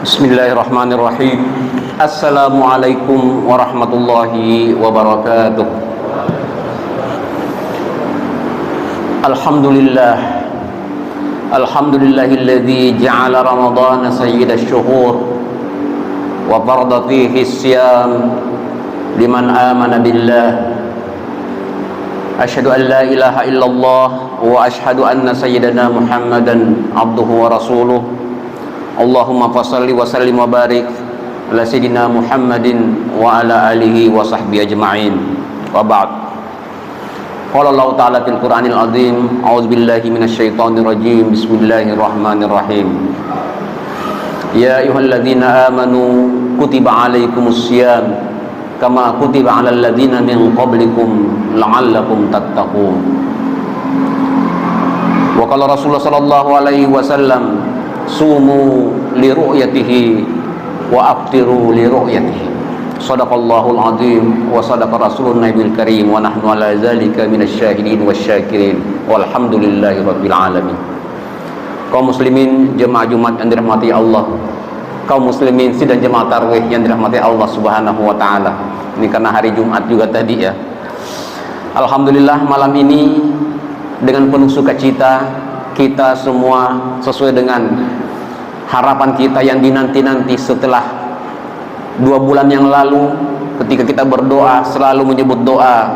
Bismillahirrahmanirrahim. Assalamualaikum warahmatullahi wabarakatuh. Alhamdulillahilladzi ja'ala ramadhana sayyidash syuhur wa farada fihi as-siyam liman amana billah. Asyhadu an la ilaha illallah wa asyhadu anna sayyidana Muhammadan abduhu wa rasuluh. Allahumma fassalli wa sallim wa barik ala sayyidina Muhammadin wa ala alihi wa sahbihi ajma'in. Wa ba'd. Qala Allah Ta'ala fil Qur'anil Azim, a'udzu billahi minasy syaithanir rajim. Bismillahirrahmanirrahim. Ya ayyuhalladzina amanu kutiba 'alaikumus syiyam kama kutiba 'alal ladzina min qablikum la'allakum tattaqun. Wa qala Rasulullah sallallahu alaihi wasallam, sumu li ru'yatihi wa aftiru li ru'yatihi. Shadaqallahul azim wa sadaqa rasulun nabiyil karim wa nahnu ala zalika minasyahidin wasyakirin walhamdulillahi rabbil alamin. Kaum muslimin jemaah Jumat yang dirahmati Allah, kaum muslimin sidang jemaah tarawih yang dirahmati Allah Subhanahu wa taala. Ini karena hari Jumat juga tadi ya. Alhamdulillah malam ini dengan penuh sukacita kita semua sesuai dengan harapan kita yang dinanti-nanti setelah 2 bulan yang lalu ketika kita berdoa selalu menyebut doa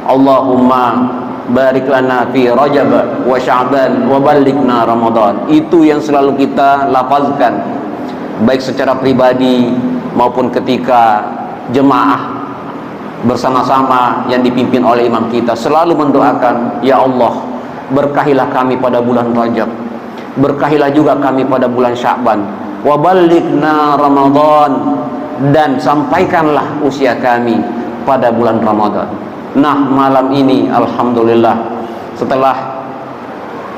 Allahumma barik lana fi Rajab wa Sya'ban wa ballighna Ramadan. Itu yang selalu kita lafazkan baik secara pribadi maupun ketika jemaah bersama-sama yang dipimpin oleh imam kita selalu mendoakan, ya Allah, berkahilah kami pada bulan Rajab, berkahilah juga kami pada bulan Sya'ban, wa ballighna Ramadan, dan sampaikanlah usia kami pada bulan Ramadan. Nah, malam ini alhamdulillah setelah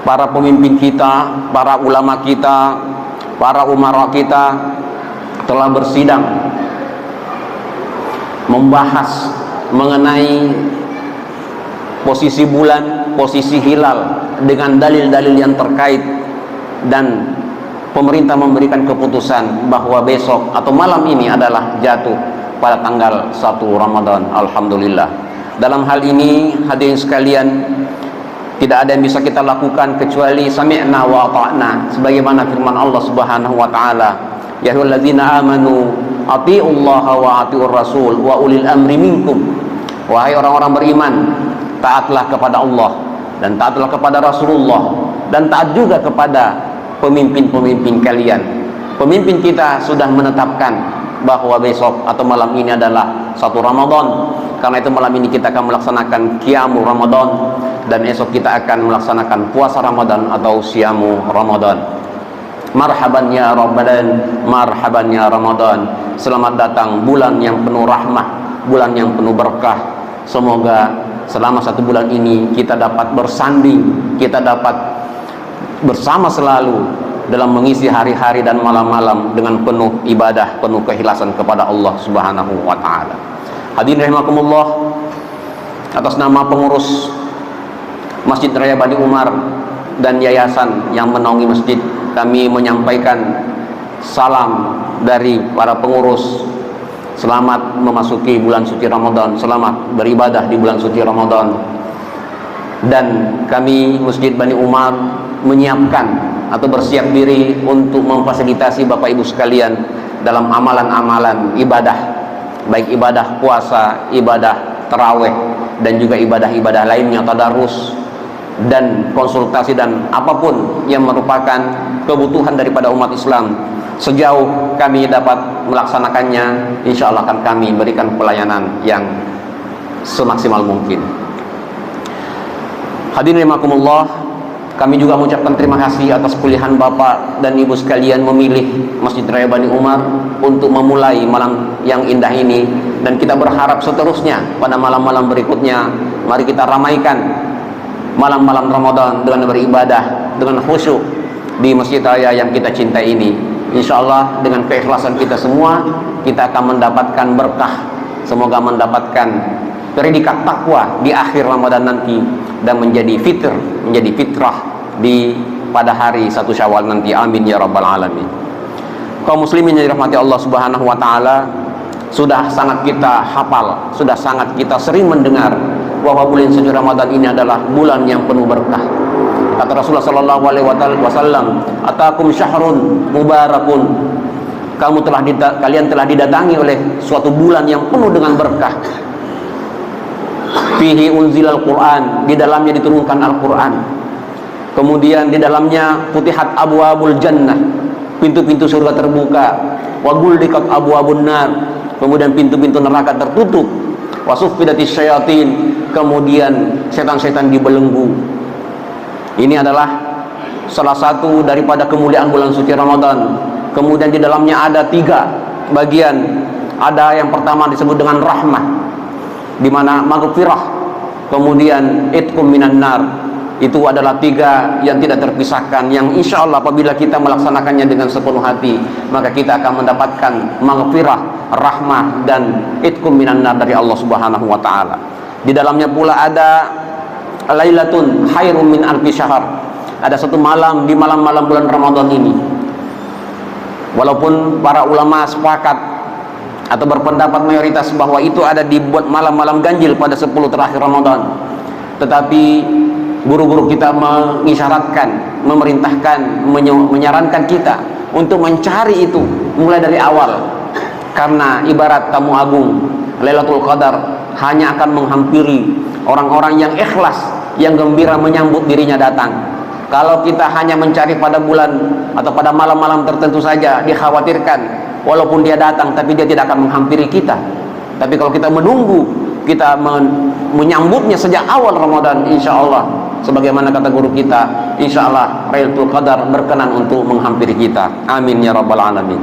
para pemimpin kita, para ulama kita, para umara kita telah bersidang membahas mengenai posisi bulan, posisi hilal dengan dalil-dalil yang terkait, dan pemerintah memberikan keputusan bahwa besok atau malam ini adalah jatuh pada tanggal 1 Ramadan. Alhamdulillah. Dalam hal ini hadirin sekalian, tidak ada yang bisa kita lakukan kecuali sami'na wa ata'na, sebagaimana firman Allah Subhanahu wa taala, ya ayyuhalladzina amanu atiullaha wa atiur rasul wa ulil amri minkum. Wahai orang-orang beriman, taatlah kepada Allah dan taatlah kepada Rasulullah dan taat juga kepada pemimpin-pemimpin kalian. Pemimpin kita sudah menetapkan bahwa besok atau malam ini adalah 1 Ramadan. Karena itu malam ini kita akan melaksanakan Qiyamu Ramadan, dan esok kita akan melaksanakan puasa Ramadan atau Siyamu Ramadan. Marhaban ya Ramadan, marhaban ya Ramadan. Selamat datang bulan yang penuh rahmah, bulan yang penuh berkah. Semoga selama 1 bulan ini kita dapat bersanding, kita dapat bersama selalu dalam mengisi hari-hari dan malam-malam dengan penuh ibadah, penuh keikhlasan kepada Allah Subhanahu wa taala. Hadirin rahimakumullah, atas nama pengurus Masjid Raya Bani Umar dan yayasan yang menaungi masjid, kami menyampaikan salam dari para pengurus. Selamat memasuki bulan suci Ramadan, selamat beribadah di bulan suci Ramadan. Dan kami Masjid Bani Umar menyiapkan atau bersiap diri untuk memfasilitasi Bapak Ibu sekalian dalam amalan-amalan ibadah, baik ibadah puasa, ibadah tarawih, dan juga ibadah-ibadah lainnya, tadarus dan konsultasi dan apapun yang merupakan kebutuhan daripada umat Islam. Sejauh kami dapat melaksanakannya, insya Allah akan kami berikan pelayanan yang semaksimal mungkin. Hadirin rahimakumullah, Kami juga mengucapkan terima kasih atas pilihan Bapak dan Ibu sekalian memilih Masjid Raya Bani Umar untuk memulai malam yang indah ini, dan kita berharap seterusnya pada malam-malam berikutnya mari kita ramaikan malam-malam Ramadan dengan beribadah dengan khusyuk di Masjid Raya yang kita cintai ini. Insya Allah dengan keikhlasan kita semua kita akan mendapatkan berkah, semoga mendapatkan predikat takwa di akhir Ramadan nanti dan menjadi fitrah di pada hari 1 Syawal nanti. Amin ya rabbal alamin. Kaum muslimin yang dirahmati Allah Subhanahu wa taala, sudah sangat kita hafal, sudah sangat kita sering mendengar bahwa bulan suci Ramadan ini adalah bulan yang penuh berkah. Kata Rasulullah sallallahu alaihi wasallam, "Atakum syahrun mubarakun." Kalian telah didatangi oleh suatu bulan yang penuh dengan berkah. Fihi unzilal Quran, di dalamnya diturunkan Al-Quran. Kemudian di dalamnya futihat abwabul jannah, pintu-pintu surga terbuka. Wa ghulliqat abwabun nar, kemudian pintu-pintu neraka tertutup. Wa suffidatis syayatin, kemudian setan-setan dibelenggu. Ini adalah salah satu daripada kemuliaan bulan suci Ramadan. Kemudian di dalamnya ada 3 bagian. Ada yang pertama disebut dengan rahmah, di mana maghfirah, kemudian itqum minan nar. Itu adalah 3 yang tidak terpisahkan, yang insya Allah apabila kita melaksanakannya dengan sepenuh hati, maka kita akan mendapatkan maghfirah, rahmah, dan itqum minan nar dari Allah Subhanahu wa taala. Di dalamnya pula ada lailatun khairum min alfi syahr. Ada satu malam di malam-malam bulan Ramadan ini, walaupun para ulama sepakat atau berpendapat mayoritas bahwa itu ada di malam-malam ganjil pada 10 terakhir Ramadan, tetapi guru-guru kita mengisyaratkan, memerintahkan, menyarankan kita untuk mencari itu mulai dari awal, karena ibarat tamu agung, Lailatul Qadar hanya akan menghampiri orang-orang yang ikhlas, yang gembira menyambut dirinya datang. Kalau kita hanya mencari pada bulan atau pada malam-malam tertentu saja, dikhawatirkan walaupun dia datang tapi dia tidak akan menghampiri kita. Tapi kalau kita menunggu, kita menyambutnya sejak awal Ramadan, insya Allah sebagaimana kata guru kita, insya Allah Lailatul Qadar berkenan untuk menghampiri kita. Amin ya rabbal alamin.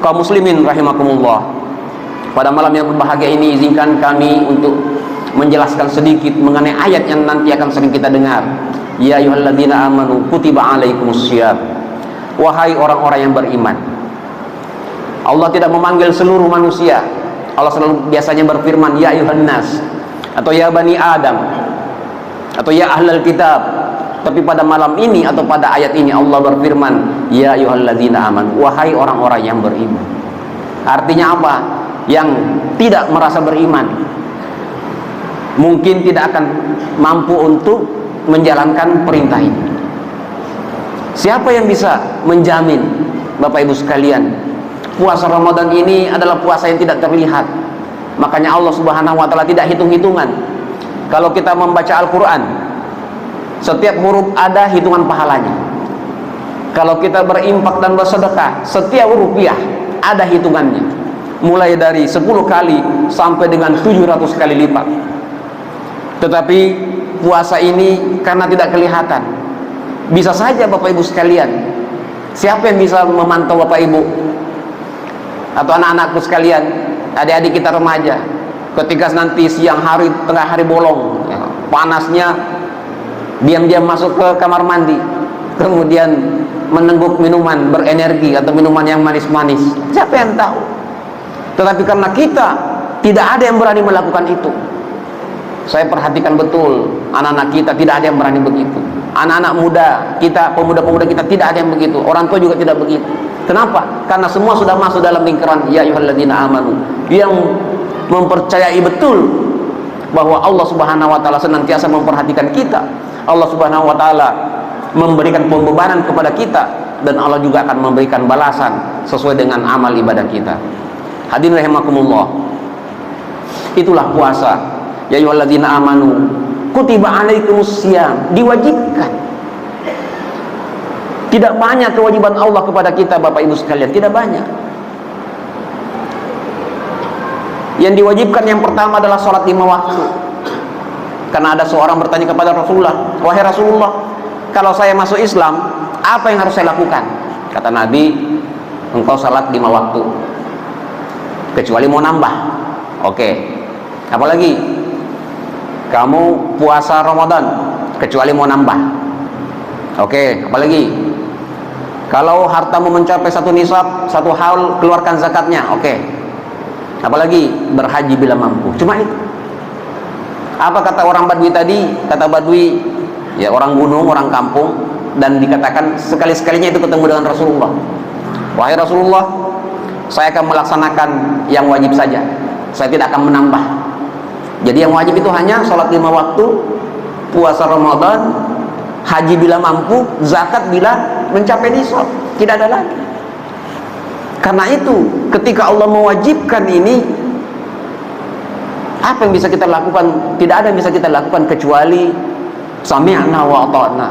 Kaum muslimin rahimakumullah, pada malam yang berbahagia ini izinkan kami untuk menjelaskan sedikit mengenai ayat yang nanti akan sering kita dengar. Ya ayyuhalladzina amanu kutiba alaikumussyiyam. Wahai orang-orang yang beriman. Allah tidak memanggil seluruh manusia. Allah selalu biasanya berfirman ya ayyuhan nas, atau ya bani Adam, atau ya ahlal kitab. Tapi pada malam ini atau pada ayat ini Allah berfirman ya ayyuhalladzina amanu, wahai orang-orang yang beriman. Artinya apa? Yang tidak merasa beriman mungkin tidak akan mampu untuk menjalankan perintah ini. Siapa yang bisa menjamin, Bapak Ibu sekalian, puasa Ramadan ini adalah puasa yang tidak terlihat? Makanya Allah Subhanahu wa taala tidak hitung-hitungan. Kalau kita membaca Al-Quran, setiap huruf ada hitungan pahalanya. Kalau kita berimpak dan bersedekah, setiap rupiah ada hitungannya, mulai dari 10 kali sampai dengan 700 kali lipat. Tetapi puasa ini karena tidak kelihatan, bisa saja Bapak Ibu sekalian, siapa yang bisa memantau Bapak Ibu atau anak-anakku sekalian, adik-adik kita remaja, ketika nanti siang hari, tengah hari bolong, ya, panasnya, diam-diam masuk ke kamar mandi, kemudian menengguk minuman berenergi atau minuman yang manis-manis, siapa yang tahu? Tetapi karena kita tidak ada yang berani melakukan itu. Saya perhatikan betul anak-anak kita tidak ada yang berani begitu. Anak-anak muda kita, pemuda-pemuda kita tidak ada yang begitu. Orang tua juga tidak begitu. Kenapa? Karena semua sudah masuk dalam lingkaran ya ayyuhalladzina amanu, yang mempercayai betul bahwa Allah Subhanahu wa taala senantiasa memperhatikan kita. Allah Subhanahu wa taala memberikan pembebanan kepada kita, dan Allah juga akan memberikan balasan sesuai dengan amal ibadah kita. Hadirin rahimakumullah, itulah puasa. Ya ayyuhalladzina amanu kutiba alaikumussyiyam, diwajibkan. Tidak banyak kewajiban Allah kepada kita Bapak Ibu sekalian, tidak banyak. Yang diwajibkan yang pertama adalah sholat 5 waktu. Karena ada seorang bertanya kepada Rasulullah, wahai Rasulullah, kalau saya masuk Islam, apa yang harus saya lakukan? Kata Nabi, engkau salat 5 waktu, kecuali mau nambah. Oke. Apalagi? Kamu puasa Ramadan, kecuali mau nambah. Oke. Apalagi? Kalau hartamu mencapai 1 nisab, 1 haul, keluarkan zakatnya. Oke. Apalagi? Berhaji bila mampu. Cuma itu. Apa kata orang Badui tadi? Kata Badui, ya orang gunung, orang kampung, dan dikatakan sekali-sekalinya itu ketemu dengan Rasulullah. Wahai Rasulullah, saya akan melaksanakan yang wajib saja, saya tidak akan menambah. Jadi yang wajib itu hanya sholat 5 waktu, puasa Ramadan, haji bila mampu, zakat bila mencapai nisab, tidak ada lagi. Karena itu ketika Allah mewajibkan ini, apa yang bisa kita lakukan? Tidak ada yang bisa kita lakukan kecuali sami'na wa ata'na,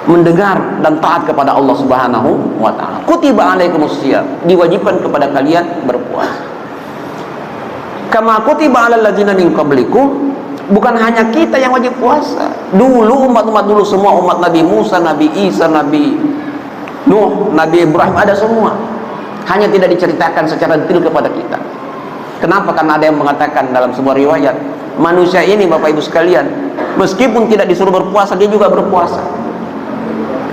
mendengar dan taat kepada Allah Subhanahu wa ta'ala. Kutiba alaikumus syiyam, diwajibkan kepada kalian berpuasa. Kama kutiba alal ladzina min qablikum, bukan hanya kita yang wajib puasa. Dulu umat-umat dulu semua, umat Nabi Musa, Nabi Isa, Nabi Nuh, Nabi Ibrahim, ada semua. Hanya tidak diceritakan secara detail kepada kita. Kenapa? Karena ada yang mengatakan dalam sebuah riwayat, manusia ini Bapak Ibu sekalian, meskipun tidak disuruh berpuasa, dia juga berpuasa.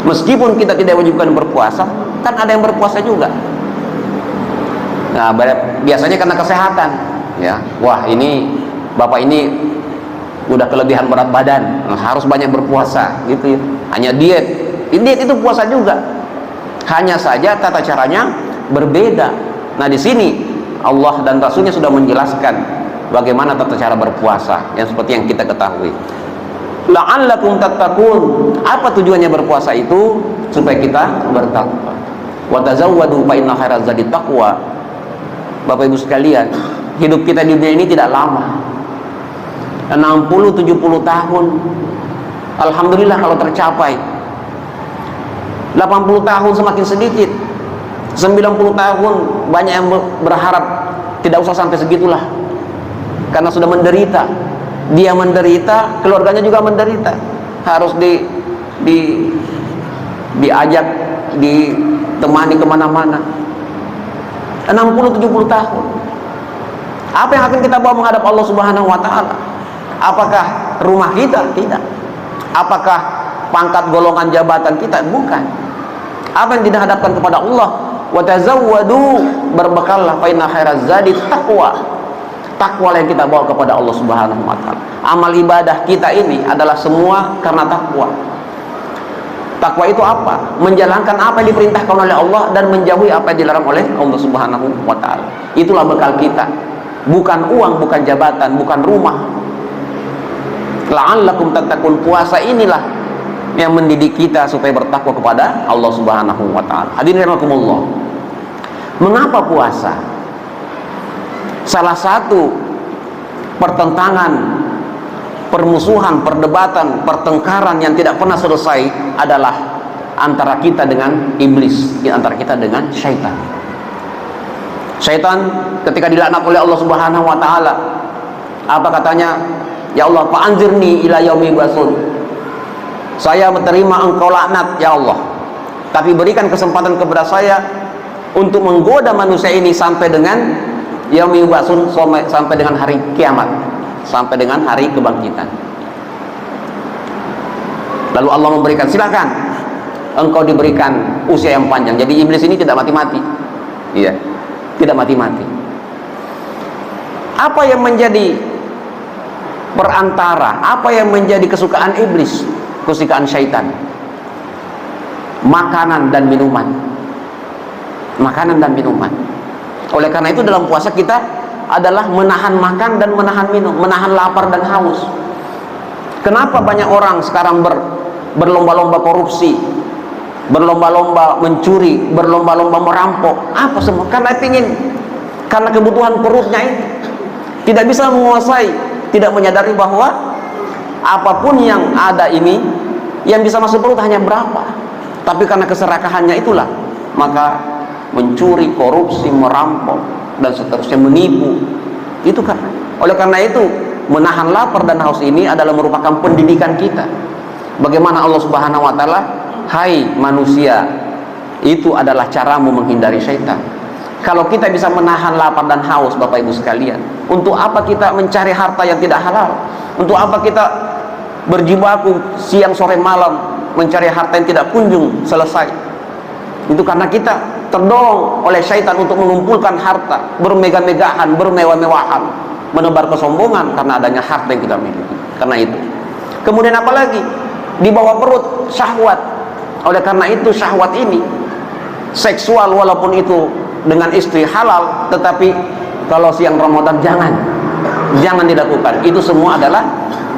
Meskipun kita tidak wajibkan berpuasa, kan ada yang berpuasa juga. Nah, biasanya karena kesehatan, ya. Wah, ini Bapak ini udah kelebihan berat badan, harus banyak berpuasa, gitu ya. Hanya diet. Diet itu puasa juga. Hanya saja tata caranya berbeda. Nah, di sini Allah dan Rasulnya sudah menjelaskan bagaimana tata cara berpuasa yang seperti yang kita ketahui. La'allakum tattaqun. Apa tujuannya berpuasa itu? Supaya kita bertakwa. Wa tazawwadu fa inna khairaz zadi taqwa. Bapak Ibu sekalian, hidup kita di dunia ini tidak lama. 60-70 tahun. Alhamdulillah kalau tercapai. 80 tahun semakin sedikit. 90 tahun banyak yang berharap tidak usah sampai segitulah, karena sudah menderita. Dia menderita, keluarganya juga menderita, harus diajak, ditemani kemana-mana. 60-70 tahun. Apa yang akan kita bawa menghadap Allah Subhanahu wa ta'ala? Apakah rumah kita? Tidak. Apakah pangkat, golongan, jabatan kita? Bukan. Apa yang dihadapkan kepada Allah? Wa tazawwadu, berbekallah, fa inna khairaz zadi taqwa. Takwa yang kita bawa kepada Allah Subhanahu wa ta'ala. Amal ibadah kita ini adalah semua karena takwa. Takwa itu apa? Menjalankan apa yang diperintahkan oleh Allah dan menjauhi apa yang dilarang oleh Allah Subhanahu wa ta'ala. Itulah bekal kita. Bukan uang, bukan jabatan, bukan rumah. La'allakum tattaqun. Puasa inilah yang mendidik kita supaya bertakwa kepada Allah Subhanahu wa ta'ala. Hadirin rahimakumullah. Mengapa puasa? Salah satu pertentangan, permusuhan, perdebatan, pertengkaran yang tidak pernah selesai adalah antara kita dengan iblis, antara kita dengan syaitan. Syaitan ketika dilaknat oleh Allah Subhanahu wa ta'ala, apa katanya? Ya Allah, fa'anzirni ila yaumi yub'atsun. Saya menerima engkau laknat ya Allah, tapi berikan kesempatan kepada saya untuk menggoda manusia ini sampai dengan yaumi yub'atsun, sampai dengan hari kiamat, sampai dengan hari kebangkitan. Lalu Allah memberikan, silakan engkau diberikan usia yang panjang. Jadi iblis ini tidak mati-mati. Iya, tidak mati-mati. Apa yang menjadi perantara, apa yang menjadi kesukaan iblis, kesukaan syaitan? Makanan dan minuman. Makanan dan minuman. Oleh karena itu dalam puasa kita adalah menahan makan dan menahan minum, menahan lapar dan haus. Kenapa banyak orang sekarang berlomba-lomba korupsi, berlomba-lomba mencuri, berlomba-lomba merampok? Apa semua? Karena kebutuhan perutnya itu. Tidak bisa menguasai, tidak menyadari bahwa apapun yang ada ini, yang bisa masuk perut hanya berapa. Tapi karena keserakahannya itulah, maka mencuri, korupsi, merampok, dan seterusnya, menipu. Itu kan. Oleh karena itu, menahan lapar dan haus ini adalah merupakan pendidikan kita. Bagaimana Allah Subhanahu wa taala, hai manusia, itu adalah caramu menghindari syaitan. Kalau kita bisa menahan lapar dan haus, Bapak Ibu sekalian, untuk apa kita mencari harta yang tidak halal? Untuk apa kita berjibaku siang sore malam mencari harta yang tidak kunjung selesai? Itu karena kita terdorong oleh syaitan untuk mengumpulkan harta, bermegah-megahan, bermewah-mewahan, menebar kesombongan karena adanya harta yang kita miliki. Karena itu. Kemudian apalagi? Di bawah perut syahwat. Oleh karena itu syahwat ini seksual, walaupun itu dengan istri halal, tetapi kalau siang Ramadan jangan dilakukan. Itu semua adalah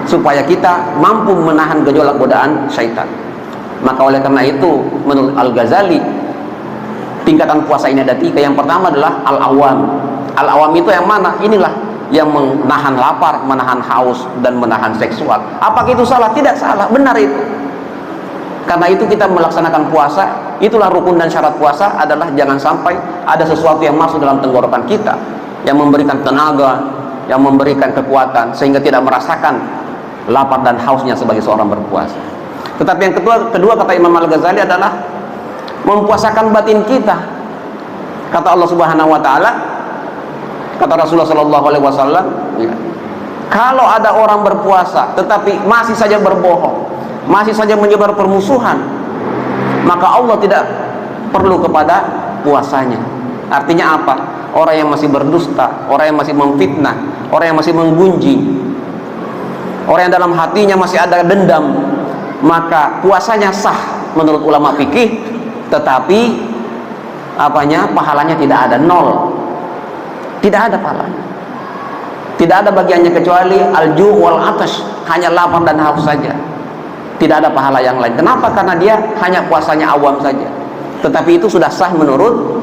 supaya kita mampu menahan gejolak godaan syaitan. Maka oleh karena itu menurut Al-Ghazali, tingkatan puasa ini ada 3. Yang pertama adalah al-awam. Al-awam itu yang mana? Inilah yang menahan lapar, menahan haus, dan menahan seksual. Apakah itu salah? Tidak salah, benar itu. Karena itu kita melaksanakan puasa, itulah rukun dan syarat puasa adalah jangan sampai ada sesuatu yang masuk dalam tenggorokan kita yang memberikan tenaga, yang memberikan kekuatan sehingga tidak merasakan lapar dan hausnya sebagai seorang berpuasa. Tetapi yang kedua kata Imam Al-Ghazali adalah mempuasakan batin kita. Kata Allah Subhanahu wa taala, kata Rasulullah sallallahu alaihi wasallam, ya, kalau ada orang berpuasa tetapi masih saja berbohong, masih saja menyebar permusuhan, maka Allah tidak perlu kepada puasanya. Artinya apa? Orang yang masih berdusta, orang yang masih memfitnah, orang yang masih menggunjing, orang yang dalam hatinya masih ada dendam, maka puasanya sah menurut ulama fikih, tetapi pahalanya tidak ada, 0. Tidak ada pahalanya. Tidak ada bagiannya kecuali al-ju' wal 'atash, hanya lapar dan haus saja. Tidak ada pahala yang lain. Kenapa? Karena dia hanya puasanya awam saja. Tetapi itu sudah sah menurut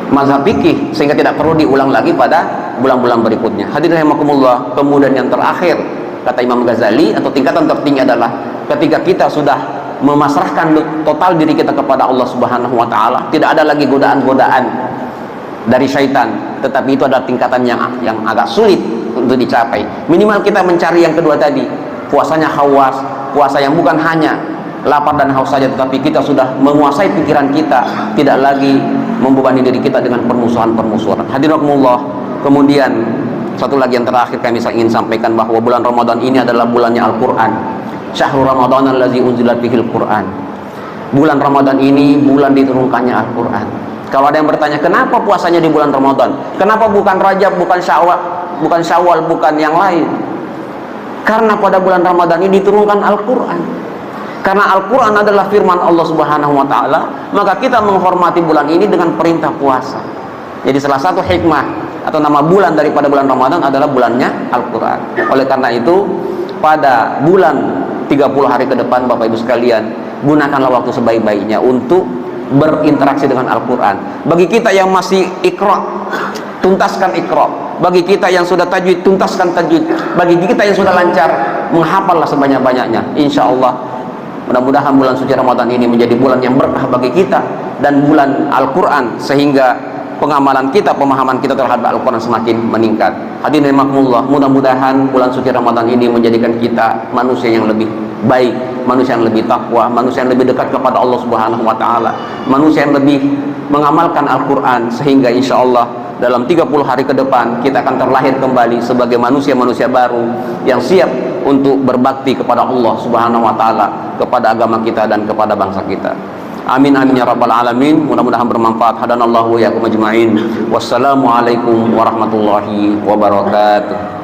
mazhab fikih, sehingga tidak perlu diulang lagi pada bulan-bulan berikutnya. Hadirin rahimakumullah. Kemudian yang terakhir kata Imam Ghazali, atau tingkatan tertinggi adalah ketika kita sudah memasrahkan total diri kita kepada Allah Subhanahu wa taala, tidak ada lagi godaan-godaan dari syaitan, tetapi itu adalah tingkatan yang agak sulit untuk dicapai. Minimal kita mencari yang kedua tadi, puasanya khawas, puasa yang bukan hanya lapar dan haus saja, tetapi kita sudah menguasai pikiran kita, tidak lagi membebani diri kita dengan permusuhan-permusuhan. Hadiratullah. Kemudian satu lagi yang terakhir kami ingin sampaikan, bahwa bulan Ramadan ini adalah bulannya Al-Quran. Syahrul Ramadan allazi unzilat fihil Quran. Bulan Ramadan ini bulan diturunkannya Al-Quran. Kalau ada yang bertanya, kenapa puasanya di bulan Ramadan? Kenapa bukan Rajab, bukan Syawal, bukan yang lain? Karena pada bulan Ramadan ini diturunkan Al-Quran. Karena Al-Quran adalah firman Allah Subhanahu wa taala, maka kita menghormati bulan ini dengan perintah puasa. Jadi salah satu hikmah atau nama bulan daripada bulan Ramadan adalah bulannya Al-Quran. Oleh karena itu, pada bulan 30 hari ke depan, Bapak Ibu sekalian, gunakanlah waktu sebaik-baiknya untuk berinteraksi dengan Al-Quran. Bagi kita yang masih Iqra, tuntaskan Iqra. Bagi kita yang sudah tajwid, tuntaskan tajwid. Bagi kita yang sudah lancar, menghafallah sebanyak-banyaknya. Insya Allah, mudah-mudahan bulan suci Ramadan ini menjadi bulan yang berkah bagi kita dan bulan Al-Quran, sehingga pengamalan kita, pemahaman kita terhadap Al-Quran semakin meningkat. Hadirin rahimakumullah, mudah-mudahan bulan suci Ramadan ini menjadikan kita manusia yang lebih baik, manusia yang lebih takwa, manusia yang lebih dekat kepada Allah Subhanahu wa taala, manusia yang lebih mengamalkan Al-Quran, sehingga insya Allah dalam 30 hari ke depan kita akan terlahir kembali sebagai manusia-manusia baru yang siap untuk berbakti kepada Allah Subhanahu wa taala, kepada agama kita dan kepada bangsa kita. Amin amin ya rabbal alamin. Mudah-mudahan bermanfaat. Hadanallahu wa iyyakum ajma'in. Wassalamualaikum warahmatullahi wabarakatuh.